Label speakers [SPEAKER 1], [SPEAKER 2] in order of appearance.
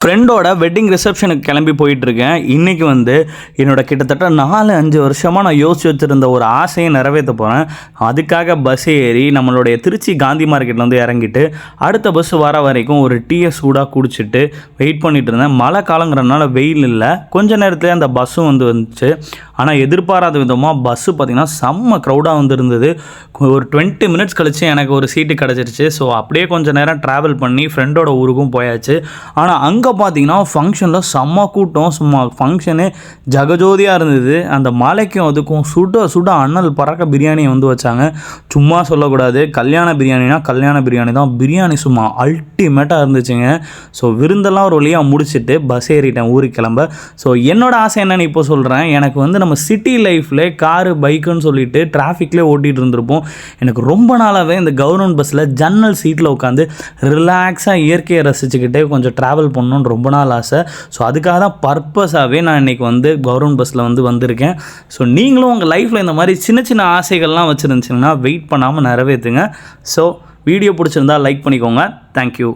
[SPEAKER 1] ஃப்ரெண்டோட வெட்டிங் ரிசப்ஷனுக்கு கிளம்பி போயிட்டுருக்கேன். இன்றைக்கி வந்து என்னோட கிட்டத்தட்ட 4-5 வருஷமாக நான் யோசிச்சு வச்சுருந்த ஒரு ஆசையை நிறைவேற்ற போகிறேன். அதுக்காக பஸ் ஏறி நம்மளுடைய திருச்சி காந்தி மார்க்கெட்டில் வந்து இறங்கிட்டு அடுத்த பஸ் வர வரைக்கும் ஒரு டீயை சூடாக குடிச்சிட்டு வெயிட் பண்ணிகிட்டு இருந்தேன். மழை காலங்கிறதுனால வெயில் இல்லை, கொஞ்ச நேரத்துலேயே அந்த பஸ்ஸும் வந்துச்சு. ஆனால் எதிர்பாராத விதமாக பஸ்ஸு பார்த்திங்கன்னா செம்ம க்ரௌடாக வந்துருந்தது. ஒரு 20 மினிட்ஸ் கழித்து எனக்கு ஒரு சீட்டு கிடச்சிருச்சு. ஸோ அப்படியே கொஞ்சம் நேரம் ட்ராவல் பண்ணி ஃப்ரெண்டோட ஊருக்கும் போயாச்சு. ஆனால் அங்கே பார்த்தீங்கன்னா ஃபங்க்ஷனில் செம்ம கூட்டம், சும்மா ஃபங்க்ஷனு ஜகஜோதியாக இருந்தது. அந்த மலைக்கும் அதுக்கும் சுட சுட அண்ணல் பறக்க பிரியாணியை வந்து வச்சாங்க. சும்மா சொல்லக்கூடாது, கல்யாண பிரியாணினா கல்யாண பிரியாணி தான். பிரியாணி சும்மா அல்டிமேட்டாக இருந்துச்சுங்க. ஸோ விருந்தெல்லாம் ஒரு வழியாக முடிச்சுட்டு பஸ் ஏறிட்டேன் ஊருக்கு கிளம்ப. ஸோ என்னோடய ஆசை என்னன்னு இப்போ சொல்கிறேன். எனக்கு வந்து நம்ம சிட்டி லைஃப்பில் காரு பைக்குன்னு சொல்லிட்டு டிராஃபிக்லேயே ஓட்டிகிட்டு இருந்திருப்போம். எனக்கு ரொம்ப நாளாகவே இந்த கவர்மெண்ட் பஸ்ஸில் ஜன்னல் சீட்டில் உட்காந்து ரிலாக்ஸாக இயற்கையை ரசிச்சுக்கிட்டே கொஞ்சம் ட்ராவல் பண்ணணுன்னு ரொம்ப நாள் ஆசை. ஸோ அதுக்காக தான் பர்பஸாகவே நான் இன்றைக்கி வந்து கவர்மெண்ட் பஸ்ஸில் வந்திருக்கேன். ஸோ நீங்களும் உங்கள் லைஃப்பில் இந்த மாதிரி சின்ன சின்ன ஆசைகள்லாம் வச்சுருந்துச்சிங்கன்னா வெயிட் பண்ணாமல் நிறைவேற்றுங்க. ஸோ வீடியோ பிடிச்சிருந்தா லைக் பண்ணிக்கோங்க. தேங்க்யூ.